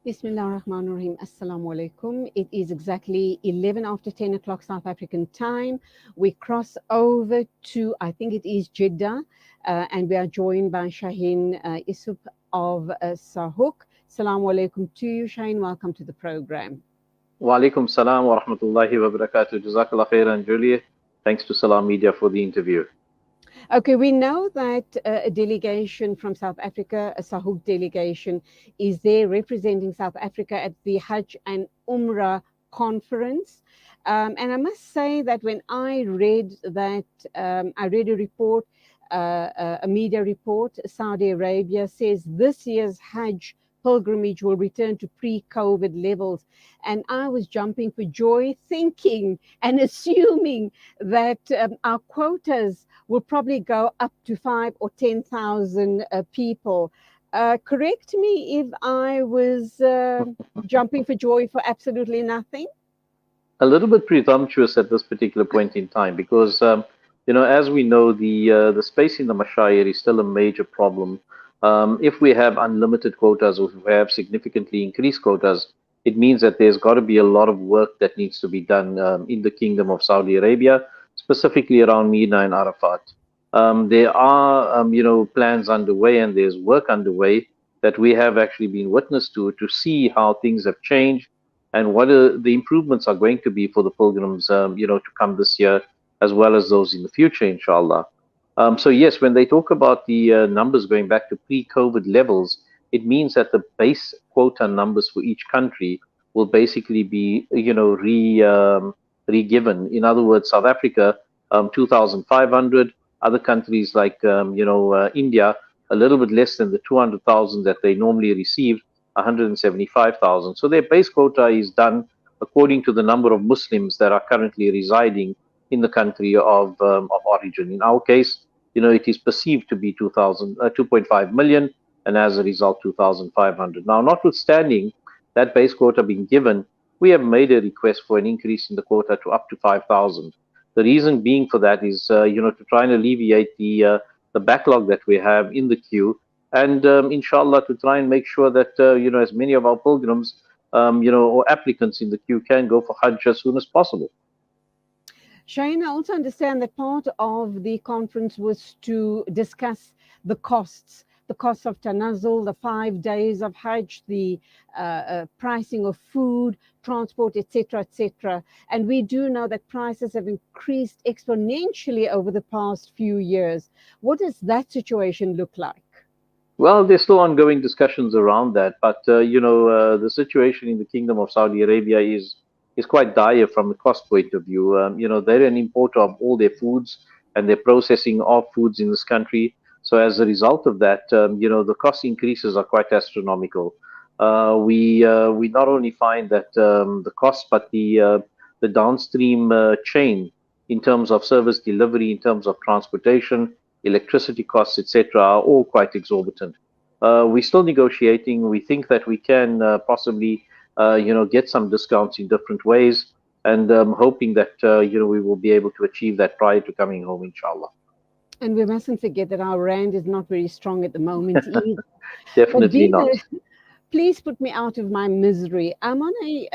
Bismillah ar-Rahman ar-Rahim. Assalamu alaikum. It is exactly 11 after 10 o'clock South African time. We cross over to, I think it is Jeddah, and we are joined by Shaheen Essop of SAHUC. Assalamu alaikum to you, Shaheen. Welcome to the program. Wa alaikum salam wa rahmatullahi wa barakatuh. Jazakallah khairan, Julie. Thanks to Salam Media for the interview. Okay, we know that a delegation from South Africa, a SAHUC delegation, is there representing South Africa at the Hajj and Umrah conference. And I must say that when I read that, I read a report, a media report, Saudi Arabia says this year's Hajj pilgrimage will return to pre-COVID levels. And I was jumping for joy, thinking and assuming that our quotas will probably go up to 5 or 10,000 people. Correct me if I was jumping for joy for absolutely nothing. A little bit presumptuous at this particular point in time because, as we know, the space in the mashayikh is still a major problem. If we have unlimited quotas or if we have significantly increased quotas, it means that there's got to be a lot of work that needs to be done in the Kingdom of Saudi Arabia, specifically around Mina and Arafat. There are, plans underway and there's work underway that we have actually been witness to see how things have changed and what the improvements are going to be for the pilgrims, to come this year, as well as those in the future, inshallah. So yes, when they talk about the numbers going back to pre-COVID levels, it means that the base quota numbers for each country will basically be, re-given. In other words, South Africa, 2,500. Other countries like, India, a little bit less than the 200,000 that they normally received, 175,000. So their base quota is done according to the number of Muslims that are currently residing in the country of origin. In our case, it is perceived to be 2.5 million, and as a result, 2,500. Now, notwithstanding that base quota being given, we have made a request for an increase in the quota to up to 5,000. The reason being for that is, to try and alleviate the backlog that we have in the queue, and inshallah to try and make sure that as many of our pilgrims, or applicants in the queue can go for Hajj as soon as possible. Shaheen, I also understand that part of the conference was to discuss the costs of Tanazul, the 5 days of Hajj, the pricing of food, transport, etc., etc. And we do know that prices have increased exponentially over the past few years. What does that situation look like? Well, there's still ongoing discussions around that, but the situation in the Kingdom of Saudi Arabia is quite dire from a cost point of view. They're an importer of all their foods and their processing of foods in this country. So as a result of that, the cost increases are quite astronomical. We not only find that the cost, but the downstream chain in terms of service delivery, in terms of transportation, electricity costs, etc., are all quite exorbitant. We're still negotiating. We think that we can possibly get some discounts in different ways, and hoping that we will be able to achieve that prior to coming home, inshallah. And we mustn't forget that our rand is not very strong at the moment either. Definitely not. Please put me out of my misery. I'm on a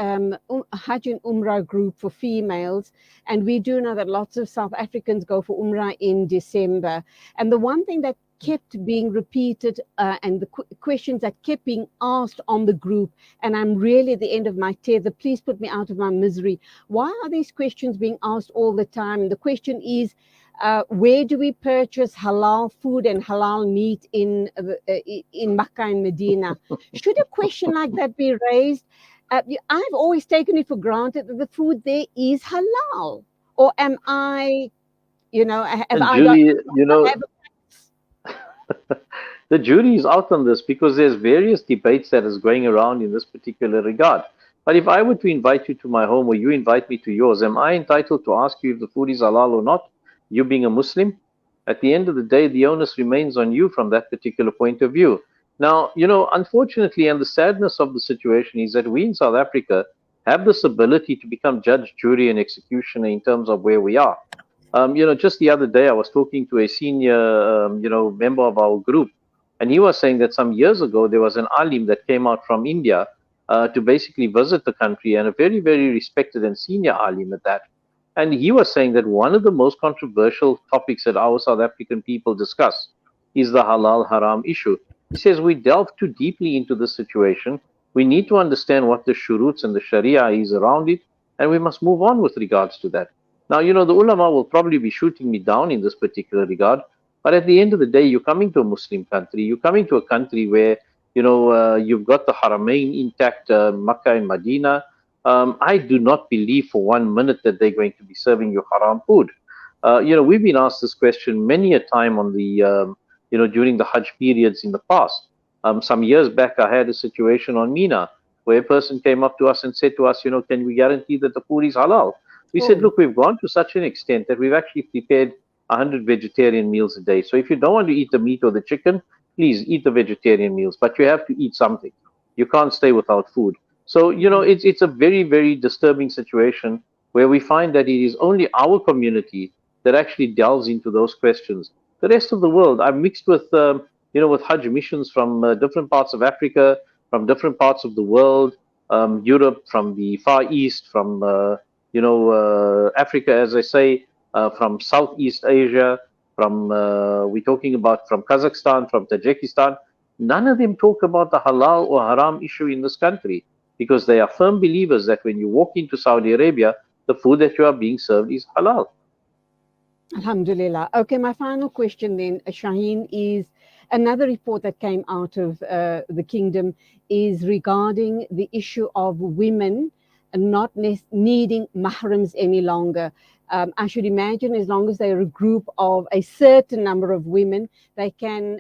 Hajj and Umrah group for females, and we do know that lots of South Africans go for Umrah in December. And the one thing that kept being repeated and the questions that kept being asked on the group, and I'm really at the end of my tether, please put me out of my misery. Why are these questions being asked all the time? The question is, where do we purchase halal food and halal meat in Makkah and Medina? Should a question like that be raised? I've always taken it for granted that the food there is halal. Or am I, Julie, the jury is out on this because there's various debates that is going around in this particular regard. But if I were to invite you to my home or you invite me to yours, am I entitled to ask you if the food is halal or not? You being a Muslim? At the end of the day, the onus remains on you from that particular point of view. Now, unfortunately, and the sadness of the situation is that we in South Africa have this ability to become judge, jury, and executioner in terms of where we are. Just the other day, I was talking to a senior, member of our group, And he was saying that some years ago there was an alim that came out from India to basically visit the country, and a very, very respected and senior alim at that. And he was saying that one of the most controversial topics that our South African people discuss is the halal haram issue. He says we delve too deeply into this situation. We need to understand what the shuruts and the sharia is around it, and we must move on with regards to that. Now, the ulama will probably be shooting me down in this particular regard, but at the end of the day, you're coming to a Muslim country, you're coming to a country where, you've got the Haramain intact, Makkah and Medina. I do not believe for 1 minute that they're going to be serving you haram food. We've been asked this question many a time on during the Hajj periods in the past. Some years back, I had a situation on Mina where a person came up to us and said to us, can we guarantee that the food is halal? We said, Oh, look, we've gone to such an extent that we've actually prepared 100 vegetarian meals a day. So if you don't want to eat the meat or the chicken, please eat the vegetarian meals, but you have to eat something. You can't stay without food. So, it's a very, very disturbing situation where we find that it is only our community that actually delves into those questions. The rest of the world, I'm mixed with Hajj missions from different parts of Africa, from different parts of the world, Europe, from the Far East, from Africa, as I say, from Southeast Asia, we're talking about from Kazakhstan, from Tajikistan. None of them talk about the halal or haram issue in this country because they are firm believers that when you walk into Saudi Arabia, the food that you are being served is halal. Alhamdulillah. Okay, my final question then, Shaheen, is another report that came out of the kingdom is regarding the issue of women not needing mahrams any longer. I should imagine as long as they're a group of a certain number of women, they can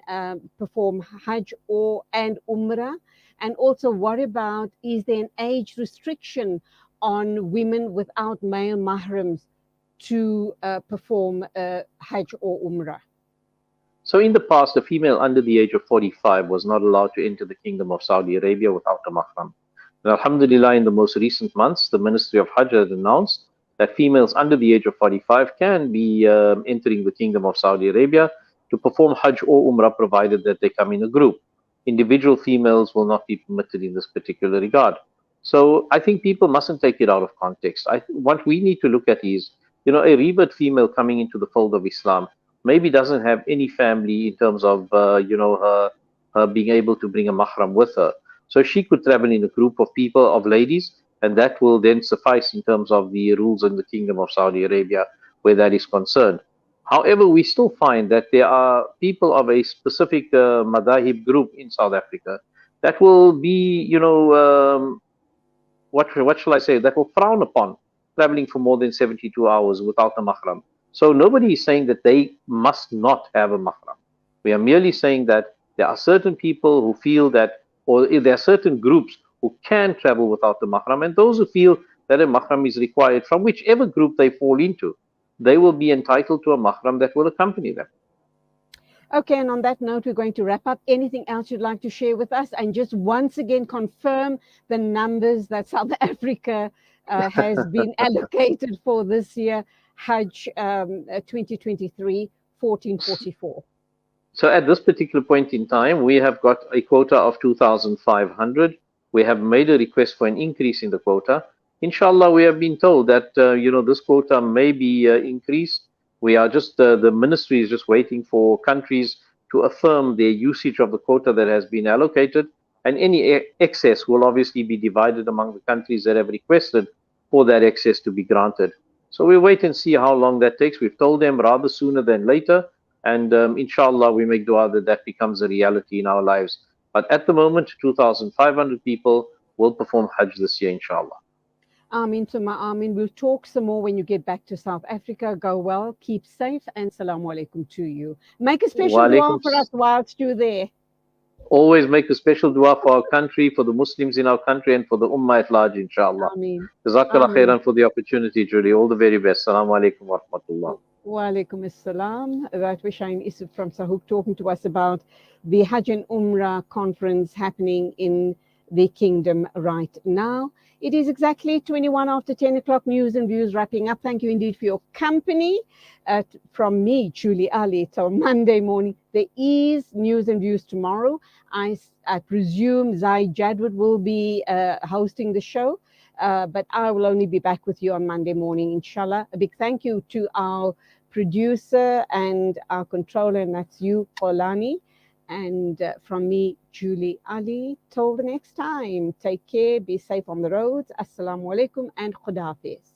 perform Hajj and Umrah. And also, what about, is there an age restriction on women without male mahrams to perform Hajj or Umrah? So in the past, a female under the age of 45 was not allowed to enter the Kingdom of Saudi Arabia without a mahram. And Alhamdulillah, in the most recent months, the Ministry of Hajj has announced that females under the age of 45 can be entering the Kingdom of Saudi Arabia to perform Hajj or Umrah, provided that they come in a group. Individual females will not be permitted in this particular regard. So I think people mustn't take it out of context. What we need to look at is, a revert female coming into the fold of Islam maybe doesn't have any family in terms of, her being able to bring a mahram with her. So she could travel in a group of people, of ladies, and that will then suffice in terms of the rules in the Kingdom of Saudi Arabia where that is concerned. However, we still find that there are people of a specific madahib group in South Africa that will be, what shall I say, that will frown upon traveling for more than 72 hours without a mahram. So nobody is saying that they must not have a mahram. We are merely saying that there are certain people who feel that, or there are certain groups who can travel without the mahram, and those who feel that a mahram is required from whichever group they fall into, they will be entitled to a mahram that will accompany them. Okay, and on that note, we're going to wrap up. Anything else you'd like to share with us? And just once again confirm the numbers that South Africa has been allocated for this year, Hajj 2023, 1444. So at this particular point in time, we have got a quota of 2,500. We have made a request for an increase in the quota. Inshallah, we have been told that this quota may be increased. We are just the ministry is just waiting for countries to affirm their usage of the quota that has been allocated, and any excess will obviously be divided among the countries that have requested for that excess to be granted. So we'll wait and see how long that takes. We've told them rather sooner than later. And inshallah, we make dua that that becomes a reality in our lives. But at the moment, 2,500 people will perform Hajj this year, inshallah. Amin Summa Amin. We'll talk some more when you get back to South Africa. Go well, keep safe, and Salaam Alaikum to you. Make a special Wa dua alaikum. for us whilst you're there. Always make a special dua for our country, for the Muslims in our country, and for the Ummah at large, inshallah. Amin. Jazakallah Amin. khairan for the opportunity, Julie. All the very best. Assalamu alaikum wa rahmatullah. Wa alaikum assalam. That was Shaheen Essop from SAHUC talking to us about the Hajj and Umrah conference happening in the kingdom right now. It is exactly 21 after 10 o'clock. News and views wrapping up. Thank you indeed for your company. From me, Julie Ali, till Monday morning. There is news and views tomorrow. I presume Zai Jadwood will be hosting the show. But I will only be back with you on Monday morning, inshallah. A big thank you to our producer and our controller, and that's you, Olani. And from me, Julie Ali. Till the next time, take care, be safe on the roads. Assalamu alaikum and Khuda Hafiz.